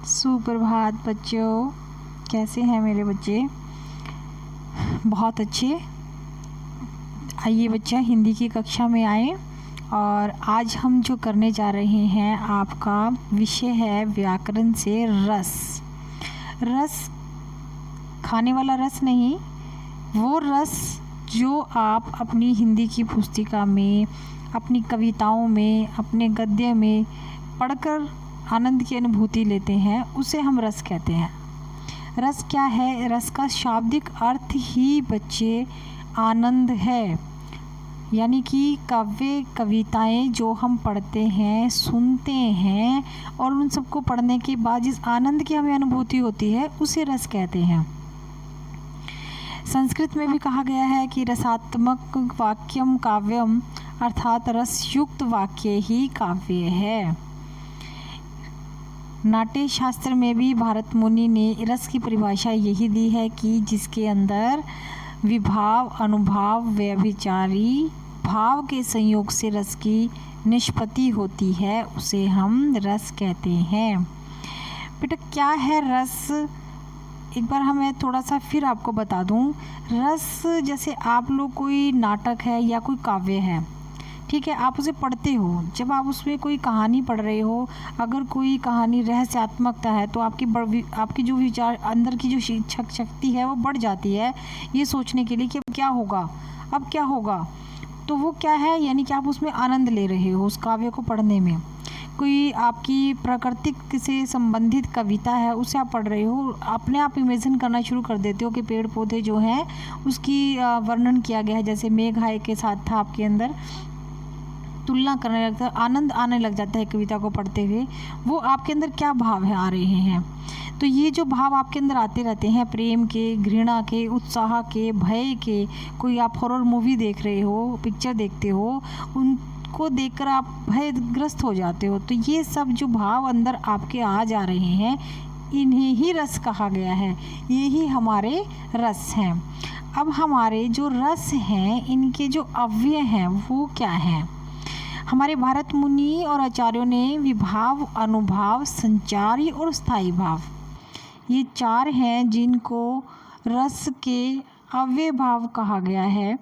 सुप्रभात बच्चों, कैसे हैं मेरे बच्चे? बहुत अच्छे। आइए बच्चा, हिंदी की कक्षा में आए और आज हम जो करने जा रहे हैं, आपका विषय है व्याकरण से रस। रस खाने वाला रस नहीं, वो रस जो आप अपनी हिंदी की पुस्तिका में, अपनी कविताओं में, अपने गद्य में पढ़कर आनंद की अनुभूति लेते हैं, उसे हम रस कहते हैं। रस क्या है? रस का शाब्दिक अर्थ ही बच्चे आनंद है। यानी कि काव्य कविताएं जो हम पढ़ते हैं, सुनते हैं और उन सबको पढ़ने के बाद जिस आनंद की हमें अनुभूति होती है, उसे रस कहते हैं। संस्कृत में भी कहा गया है कि रसात्मक वाक्यम काव्यम, अर्थात रसयुक्त वाक्य ही काव्य है। नाट्य शास्त्र में भी भरत मुनि ने रस की परिभाषा यही दी है कि जिसके अंदर विभाव, अनुभाव, व्यभिचारी भाव के संयोग से रस की निष्पत्ति होती है, उसे हम रस कहते हैं। बेटा क्या है रस? एक बार हमें थोड़ा सा फिर आपको बता दूं। रस जैसे आप लोग कोई नाटक है या कोई काव्य है, ठीक है, आप उसे पढ़ते हो। जब आप उसमें कोई कहानी पढ़ रहे हो, अगर कोई कहानी रहस्यात्मकता है तो आपकी जो विचार अंदर की जो शिक्षक शक्ति है वो बढ़ जाती है, ये सोचने के लिए कि अब क्या होगा, अब क्या होगा। तो वो क्या है, यानी कि आप उसमें आनंद ले रहे हो उस काव्य को पढ़ने में। कोई आपकी प्राकृतिक से संबंधित कविता है, उसे आप पढ़ रहे हो, अपने आप इमेजिन करना शुरू कर देते हो कि पेड़ पौधे जो हैं उसकी वर्णन किया गया है, जैसे मेघाय के साथ था, आपके अंदर तुलना करने लगता है, आनंद आने लग जाता है कविता को पढ़ते हुए। वो आपके अंदर क्या भाव है आ रहे हैं। तो ये जो भाव आपके अंदर आते रहते हैं, प्रेम के, घृणा के, उत्साह के, भय के, कोई आप हॉरर मूवी देख रहे हो, पिक्चर देखते हो, उनको देखकर आप भयग्रस्त हो जाते हो। तो ये सब जो भाव अंदर आपके आ जा रहे हैं, इन्हें ही रस कहा गया है। यही हमारे रस हैं। अब हमारे जो रस हैं, इनके जो अव्यय हैं वो क्या हैं? हमारे भरत मुनि और आचार्यों ने विभाव, अनुभाव, संचारी और स्थायी भाव, ये चार हैं जिनको रस के अव्यय भाव कहा गया है।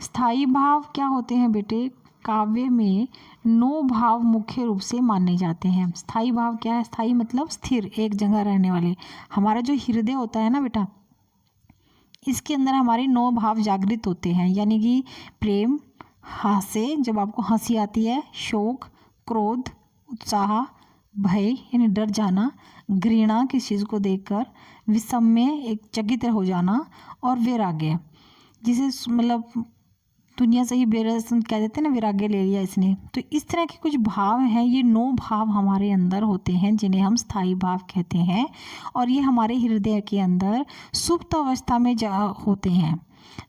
स्थायी भाव क्या होते हैं बेटे? काव्य में 9 भाव मुख्य रूप से माने जाते हैं। स्थायी भाव क्या है? स्थायी मतलब स्थिर, एक जगह रहने वाले। हमारा जो हृदय होता है ना बेटा, इसके अंदर हमारे 9 भाव जागृत होते हैं, यानी कि प्रेम, हास्य, जब आपको हंसी आती है, शोक, क्रोध, उत्साह, भय यानी डर जाना, घृणा किसी चीज़ को देखकर, विषम्य एक चकित हो जाना, और वैराग्य, जिसे मतलब दुनिया से ही बेरस कह देते हैं ना, वैराग्य ले लिया इसने। तो इस तरह के कुछ भाव हैं। ये 9 भाव हमारे अंदर होते हैं जिन्हें हम स्थायी भाव कहते हैं, और ये हमारे हृदय के अंदर सुप्त अवस्था में होते हैं,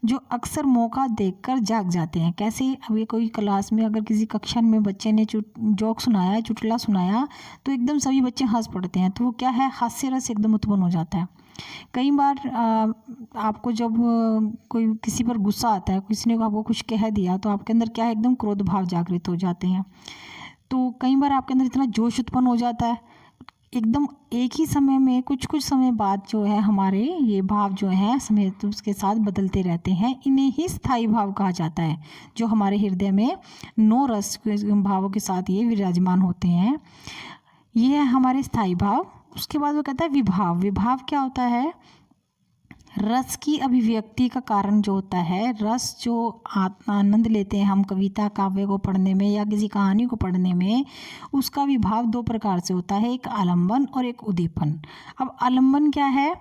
जो अक्सर मौका देखकर जाग जाते हैं। कैसे? अभी कोई क्लास में अगर किसी कक्षा में बच्चे ने जोक सुनाया, चुटकुला सुनाया, तो एकदम सभी बच्चे हंस पड़ते हैं। तो वो क्या है, हास्य रस एकदम उत्पन्न हो जाता है। कई बार आपको जब कोई किसी पर गुस्सा आता है, किसी ने आपको कुछ कह दिया, तो आपके अंदर क्या है, एकदम क्रोध भाव जागृत हो जाते हैं। तो कई बार आपके अंदर इतना जोश उत्पन्न हो जाता है, एकदम एक ही समय में कुछ समय बाद जो है हमारे ये भाव जो हैं समय तो उसके साथ बदलते रहते हैं। इन्हें ही स्थायी भाव कहा जाता है, जो हमारे हृदय में 9 रस भावों के साथ ये विराजमान होते हैं। ये है हमारे स्थायी भाव। उसके बाद वो कहता है विभाव। विभाव क्या होता है? रस की अभिव्यक्ति का कारण जो होता है, रस जो आनंद लेते हैं हम कविता काव्य को पढ़ने में या किसी कहानी को पढ़ने में, उसका विभाव 2 प्रकार से होता है, एक आलंबन और एक उद्दीपन। अब आलंबन क्या है?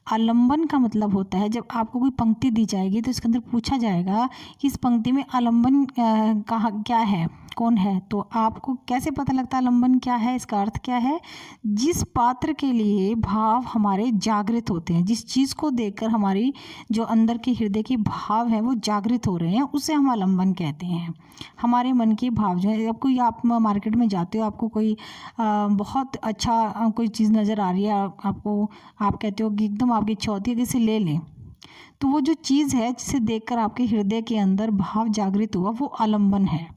आलंबन का मतलब होता है जब आपको कोई पंक्ति दी जाएगी तो इसके अंदर पूछा जाएगा कि इस पंक्ति में आलंबन क्या है, कौन है। तो आपको कैसे पता लगता है आलंबन क्या है? इसका अर्थ क्या है? जिस पात्र के लिए भाव हमारे जागृत होते हैं, जिस चीज़ को देखकर हमारी जो अंदर के हृदय के भाव हैं वो जागृत हो रहे हैं, उसे हम आलंबन कहते हैं। हमारे मन के भाव जो है, अब कोई आप मार्केट में जाते हो, आपको कोई बहुत अच्छा कोई चीज़ नज़र आ रही है, आपको आप कहते हो कि एकदम आपकी इच्छा होती है कि इसे ले लें, तो वो जो चीज़ है जिसे देखकर आपके हृदय के अंदर भाव जागृत हुआ, वो आलंबन है।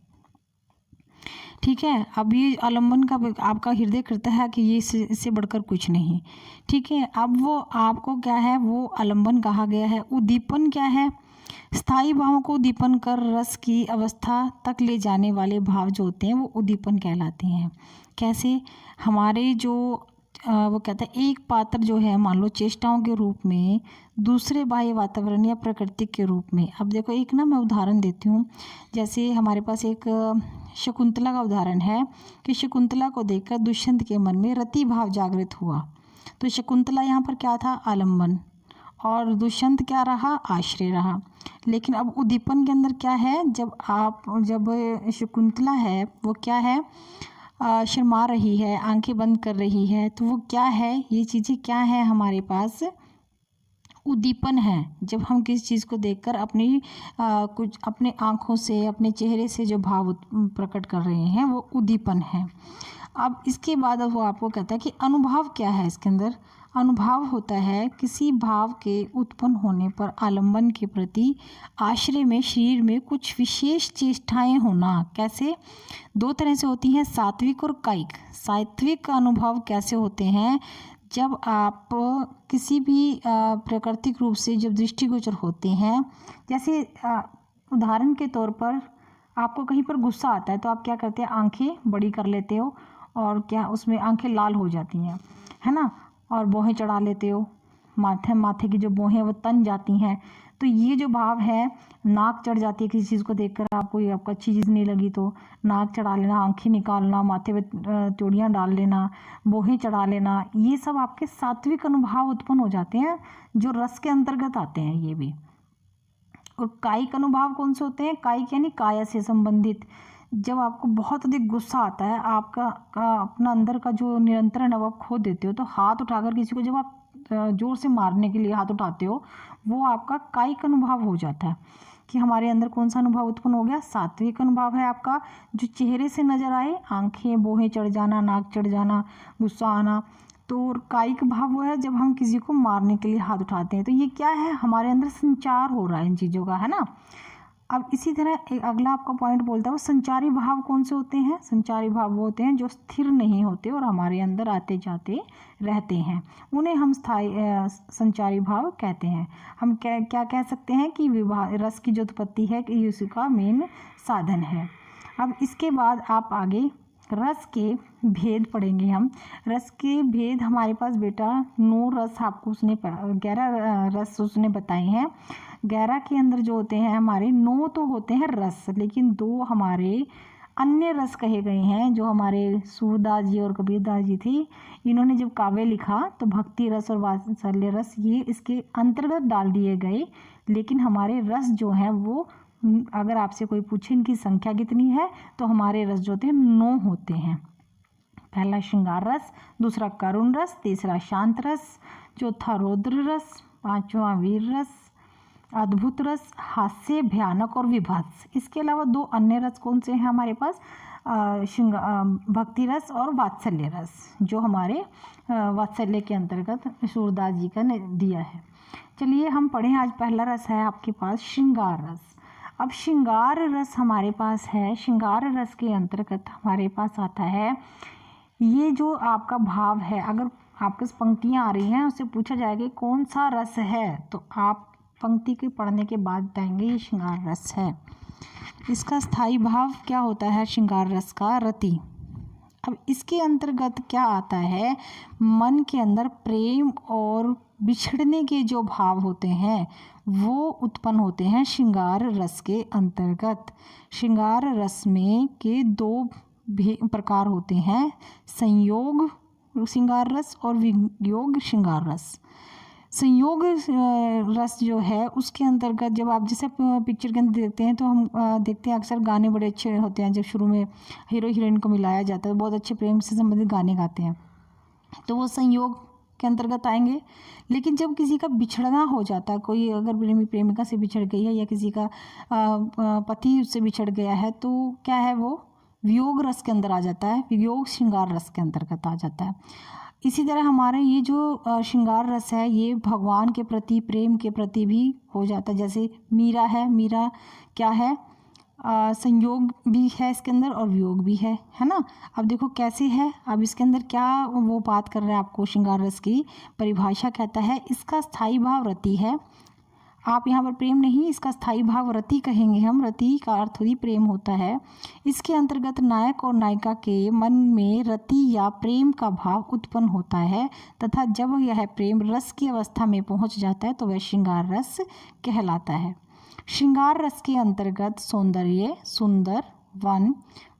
ठीक है। अब ये आलम्बन का आपका हृदय करता है कि ये इससे बढ़कर कुछ नहीं। ठीक है। अब वो आपको क्या है, वो आलम्बन कहा गया है। उद्दीपन क्या है, स्थायी भावों को उद्दीपन कर रस की अवस्था तक ले जाने वाले भाव जो होते हैं वो उद्दीपन कहलाते हैं। कैसे, हमारे जो वो कहता है एक पात्र जो है मान लो चेष्टाओं के रूप में, दूसरे बाह्य वातावरण या प्रकृति के रूप में। अब देखो एक ना मैं उदाहरण देती हूँ, जैसे हमारे पास एक शकुंतला का उदाहरण है कि शकुंतला को देखकर दुष्यंत के मन में रति भाव जागृत हुआ। तो शकुंतला यहाँ पर क्या था, आलम्बन, और दुष्यंत क्या रहा, आश्रय रहा। लेकिन अब उद्दीपन के अंदर क्या है, जब शकुंतला है वो क्या है, शर्मा रही है, आंखें बंद कर रही है, तो वो क्या है, ये चीज़ें क्या है हमारे पास, उद्दीपन है। जब हम किसी चीज़ को देखकर अपनी कुछ अपने आँखों से, अपने चेहरे से जो भाव प्रकट कर रहे हैं वो उद्दीपन है। अब इसके बाद वो आपको कहता है कि अनुभव क्या है इसके अंदर। अनुभव होता है किसी भाव के उत्पन्न होने पर आलम्बन के प्रति आश्रय में शरीर में कुछ विशेष चेष्टाएं होना। कैसे, दो तरह से होती हैं, सात्विक और कायिक। सात्विक अनुभव कैसे होते हैं, जब आप किसी भी प्राकृतिक रूप से जब दृष्टिगोचर होते हैं, जैसे उदाहरण के तौर पर आपको कहीं पर गुस्सा आता है तो आप क्या करते हैं, आंखें बड़ी कर लेते हो और क्या उसमें आंखें लाल हो जाती हैं, है ना, और भौहें चढ़ा लेते हो, माथे की जो भौहें वो तन जाती हैं। तो ये जो भाव है, नाक चढ़ जाती है किसी चीज़ को देखकर, आपको ये आपको अच्छी चीज़ नहीं लगी तो नाक चढ़ा लेना, आंखें निकालना, माथे पे चूड़ियाँ डाल लेना, भौहें चढ़ा लेना, ये सब आपके सात्विक अनुभव उत्पन्न हो जाते हैं जो रस के अंतर्गत आते हैं ये भी। और कायिक अनुभव कौन से होते हैं, कायिक यानी काया से संबंधित। जब आपको बहुत अधिक गुस्सा आता है, आपका अपना अंदर का जो नियंत्रण है वो आप खो देते हो, तो हाथ उठाकर किसी को जब आप जोर से मारने के लिए हाथ उठाते हो, वो आपका कायिक अनुभव हो जाता है। कि हमारे अंदर कौन सा अनुभव उत्पन्न हो गया, सात्विक अनुभव है आपका, जो चेहरे से नजर आए, आंखें भौहें चढ़ जाना, नाक चढ़ जाना, गुस्सा आना। तो कायिक भाव वो है जब हम किसी को मारने के लिए हाथ उठाते हैं, तो ये क्या है, हमारे अंदर संचार हो रहा है इन चीज़ों का, है ना। अब इसी तरह एक अगला आपका पॉइंट बोलता है वो संचारी भाव कौन से होते हैं। संचारी भाव वो होते हैं जो स्थिर नहीं होते और हमारे अंदर आते जाते रहते हैं, उन्हें हम स्थायी संचारी भाव कहते हैं। हम क्या कह सकते हैं कि विभाव, रस की जो उत्पत्ति है कि उसका मेन साधन है। अब इसके बाद आप आगे रस के भेद पढ़ेंगे हम। रस के भेद हमारे पास बेटा 9 रस आपको उसने 11 रस उसने बताए हैं। 11 के अंदर जो होते हैं हमारे 9 तो होते हैं रस, लेकिन 2 हमारे अन्य रस कहे गए हैं, जो हमारे सूरदास जी और कबीरदास जी थी। इन्होंने जब काव्य लिखा तो भक्ति रस और वात्सल्य रस ये इसके अंतर्गत डाल दिए गए। लेकिन हमारे रस जो हैं वो, अगर आपसे कोई पूछे इनकी संख्या कितनी है, तो हमारे रस जो होते हैं 9 होते हैं। पहला श्रृंगार रस, दूसरा करुण रस, तीसरा शांत रस, चौथा रौद्र रस, पांचवा वीर रस, अद्भुत रस, हास्य, भयानक और विभत्स। इसके अलावा 2 अन्य रस कौन से हैं हमारे पास, भक्ति रस और वात्सल्य रस, जो हमारे वात्सल्य के अंतर्गत सूरदास जी का ने दिया है। चलिए हम पढ़ें, आज पहला रस है आपके पास श्रृंगार रस। अब श्रृंगार रस हमारे पास है, श्रृंगार रस के अंतर्गत हमारे पास आता है ये जो आपका भाव है। अगर आपके पंक्तियाँ आ रही हैं, उससे पूछा जाएगा कौन सा रस है, तो आप पंक्ति के पढ़ने के बाद बताएंगे ये श्रृंगार रस है। इसका स्थायी भाव क्या होता है श्रृंगार रस का, रति। अब इसके अंतर्गत क्या आता है, मन के अंदर प्रेम और बिछड़ने के जो भाव होते हैं वो उत्पन्न होते हैं श्रृंगार रस के अंतर्गत। श्रृंगार रस में के 2 प्रकार होते हैं, संयोग श्रृंगार रस और वियोग श्रृंगार रस। संयोग रस जो है उसके अंतर्गत जब आप जैसे पिक्चर के अंदर देखते हैं तो हम देखते हैं अक्सर गाने बड़े अच्छे होते हैं। जब शुरू में हीरो हीरोइन को मिलाया जाता है तो बहुत अच्छे प्रेम से संबंधित गाने गाते हैं, तो वो संयोग के अंतर्गत आएंगे। लेकिन जब किसी का बिछड़ना हो जाता है, कोई अगर प्रेमी प्रेमिका से बिछड़ गई है या किसी का पति उससे बिछड़ गया है, तो क्या है वो वियोग रस के अंदर आ जाता है, वियोग श्रृंगार रस के अंतर्गत आ जाता है। इसी तरह हमारे ये जो श्रृंगार रस है ये भगवान के प्रति, प्रेम के प्रति भी हो जाता है। जैसे मीरा है, मीरा क्या है, संयोग भी है इसके अंदर और वियोग भी है ना। अब देखो कैसे है, अब इसके अंदर क्या वो बात कर रहा है आपको, श्रृंगार रस की परिभाषा कहता है इसका स्थायी भाव रति है। आप यहाँ पर प्रेम नहीं, इसका स्थायी भाव रति कहेंगे हम। रति का अर्थ ही प्रेम होता है। इसके अंतर्गत नायक और नायिका के मन में रति या प्रेम का भाव उत्पन्न होता है तथा जब यह प्रेम रस की अवस्था में पहुँच जाता है तो वह श्रृंगार रस कहलाता है। श्रृंगार रस के अंतर्गत सौंदर्य, सुंदर, वन,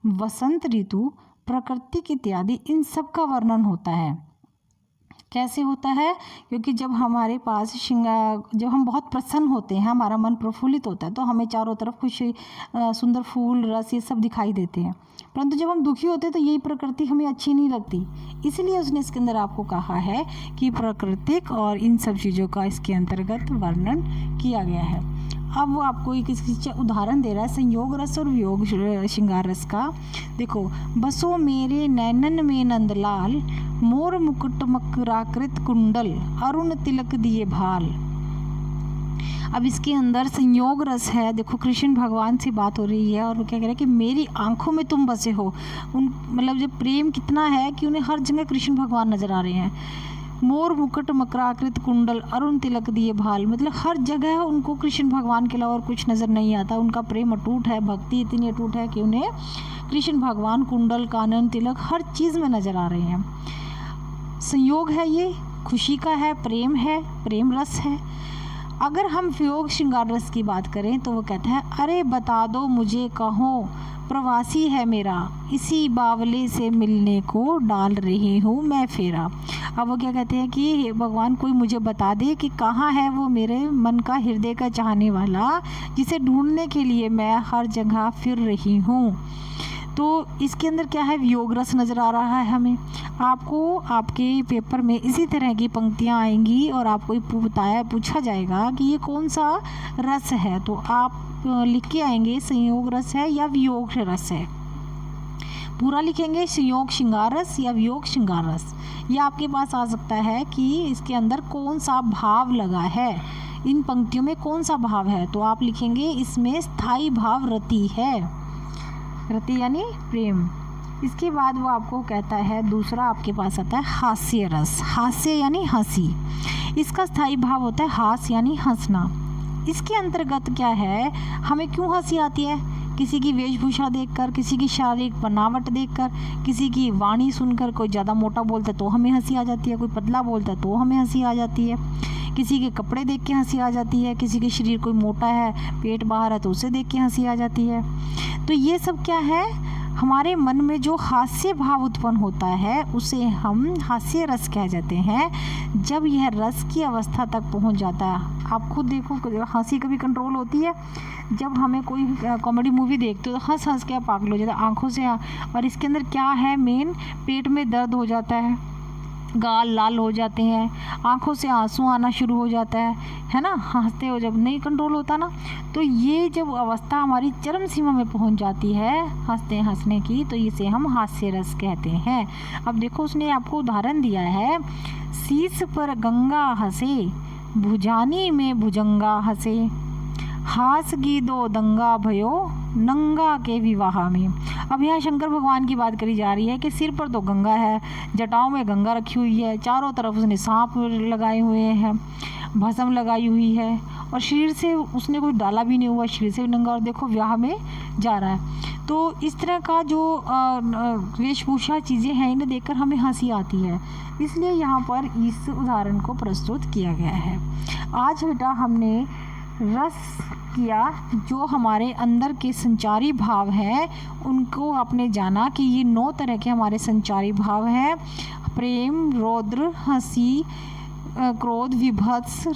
वसंत ऋतु, प्राकृतिक इत्यादि इन सब का वर्णन होता है। कैसे होता है? क्योंकि जब हमारे पास जब हम बहुत प्रसन्न होते हैं, हमारा मन प्रफुल्लित होता है तो हमें चारों तरफ कुछ सुंदर फूल, रस ये सब दिखाई देते हैं। परंतु जब हम दुखी होते हैं तो यही प्रकृति हमें अच्छी नहीं लगती। इसलिए उसने इसके अंदर आपको कहा है कि प्राकृतिक और इन सब चीज़ों का इसके अंतर्गत वर्णन किया गया है। अब वो आपको एक उदाहरण दे रहा है संयोग रस और वियोग श्रृंगार रस का। देखो, बसो मेरे नैनन में नंदलाल, मोर मुकुट मकराकृत कुंडल, अरुण तिलक दिए भाल। अब इसके अंदर संयोग रस है। देखो, कृष्ण भगवान से बात हो रही है और वो क्या कह रहे हैं कि मेरी आंखों में तुम बसे हो। मतलब जब प्रेम कितना है कि उन्हें हर जगह कृष्ण भगवान नजर आ रहे हैं। मोर मुकुट मकराकृत कुंडल, अरुण तिलक दिए भाल, मतलब हर जगह उनको कृष्ण भगवान के अलावा और कुछ नज़र नहीं आता। उनका प्रेम अटूट है, भक्ति इतनी अटूट है कि उन्हें कृष्ण भगवान कुंडल, कानन, तिलक हर चीज़ में नज़र आ रहे हैं। संयोग है, ये खुशी का है, प्रेम है, प्रेम रस है। अगर हम वियोग श्रृंगार रस की बात करें तो वो कहता है अरे बता दो मुझे कहो, प्रवासी है मेरा, इसी बावले से मिलने को डाल रही हूँ मैं फेरा। अब वो क्या कहते हैं कि भगवान कोई मुझे बता दे कि कहाँ है वो मेरे मन का हृदय का चाहने वाला, जिसे ढूंढने के लिए मैं हर जगह फिर रही हूँ। तो इसके अंदर क्या है, वियोग रस नज़र आ रहा है हमें। आपको आपके पेपर में इसी तरह की पंक्तियाँ आएंगी और आपको पूछा जाएगा कि ये कौन सा रस है, तो आप लिख के आएंगे संयोग रस है या वियोग रस है। पूरा लिखेंगे संयोग श्रृंगार रस या वियोग श्रृंगार रस। ये आपके पास आ सकता है कि इसके अंदर कौन सा भाव लगा है, इन पंक्तियों में कौन सा भाव है। तो आप लिखेंगे इसमें स्थायी भाव रति है, रति यानी प्रेम। इसके बाद वो आपको कहता है दूसरा आपके पास आता है हास्य रस। हास्य यानी हंसी, इसका स्थायी भाव होता है हास्य यानी हंसना। इसके अंतर्गत क्या है, हमें क्यों हंसी आती है? किसी की वेशभूषा देखकर, किसी की शारीरिक बनावट देखकर, किसी की वाणी सुनकर। कोई ज़्यादा मोटा बोलता है तो हमें हंसी आ जाती है, कोई पतला बोलता है तो हमें हंसी आ जाती है, किसी के कपड़े देख के हंसी आ जाती है, किसी के शरीर कोई मोटा है, पेट बाहर है तो उसे देख के हंसी आ जाती है। तो ये सब क्या है, हमारे मन में जो हास्य भाव उत्पन्न होता है उसे हम हास्य रस कह जाते हैं। जब यह रस की अवस्था तक पहुंच जाता है, आप खुद देखो हंसी कभी कंट्रोल होती है? जब हमें कोई कॉमेडी मूवी देखते हो तो हंस हंस के आप पागल हो जाते हैं आंखों से। और इसके अंदर क्या है, मेन पेट में दर्द हो जाता है, गाल लाल हो जाते हैं, आंखों से आंसू आना शुरू हो जाता है ना, हंसते हो जब नहीं कंट्रोल होता ना। तो ये जब अवस्था हमारी चरम सीमा में पहुंच जाती है हंसने की, तो इसे हम हास्य रस कहते हैं। अब देखो उसने आपको उदाहरण दिया है, शीश पर गंगा हंसे, भुजानी में भुजंगा हंसे, हास गीदो दंगा भयो, नंगा के विवाह में। अब यहाँ शंकर भगवान की बात करी जा रही है कि सिर पर तो गंगा है, जटाओं में गंगा रखी हुई है, चारों तरफ उसने सांप लगाए हुए हैं, भस्म लगाई हुई है और शरीर से उसने कोई डाला भी नहीं हुआ, शरीर से भी नंगा, और देखो विवाह में जा रहा है। तो इस तरह का जो वेशभूषा चीज़ें हैं इन्हें देखकर हमें हंसी आती है, इसलिए यहाँ पर इस उदाहरण को प्रस्तुत किया गया है। आज बेटा हमने रस किया, जो हमारे अंदर के संचारी भाव हैं उनको आपने जाना कि ये 9 तरह के हमारे संचारी भाव हैं, प्रेम, रौद्र, हंसी, क्रोध, विभत्स।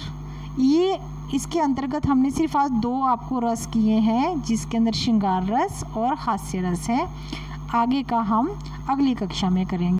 ये इसके अंतर्गत हमने सिर्फ आज 2 आपको रस किए हैं, जिसके अंदर श्रृंगार रस और हास्य रस है। आगे का हम अगली कक्षा में करेंगे।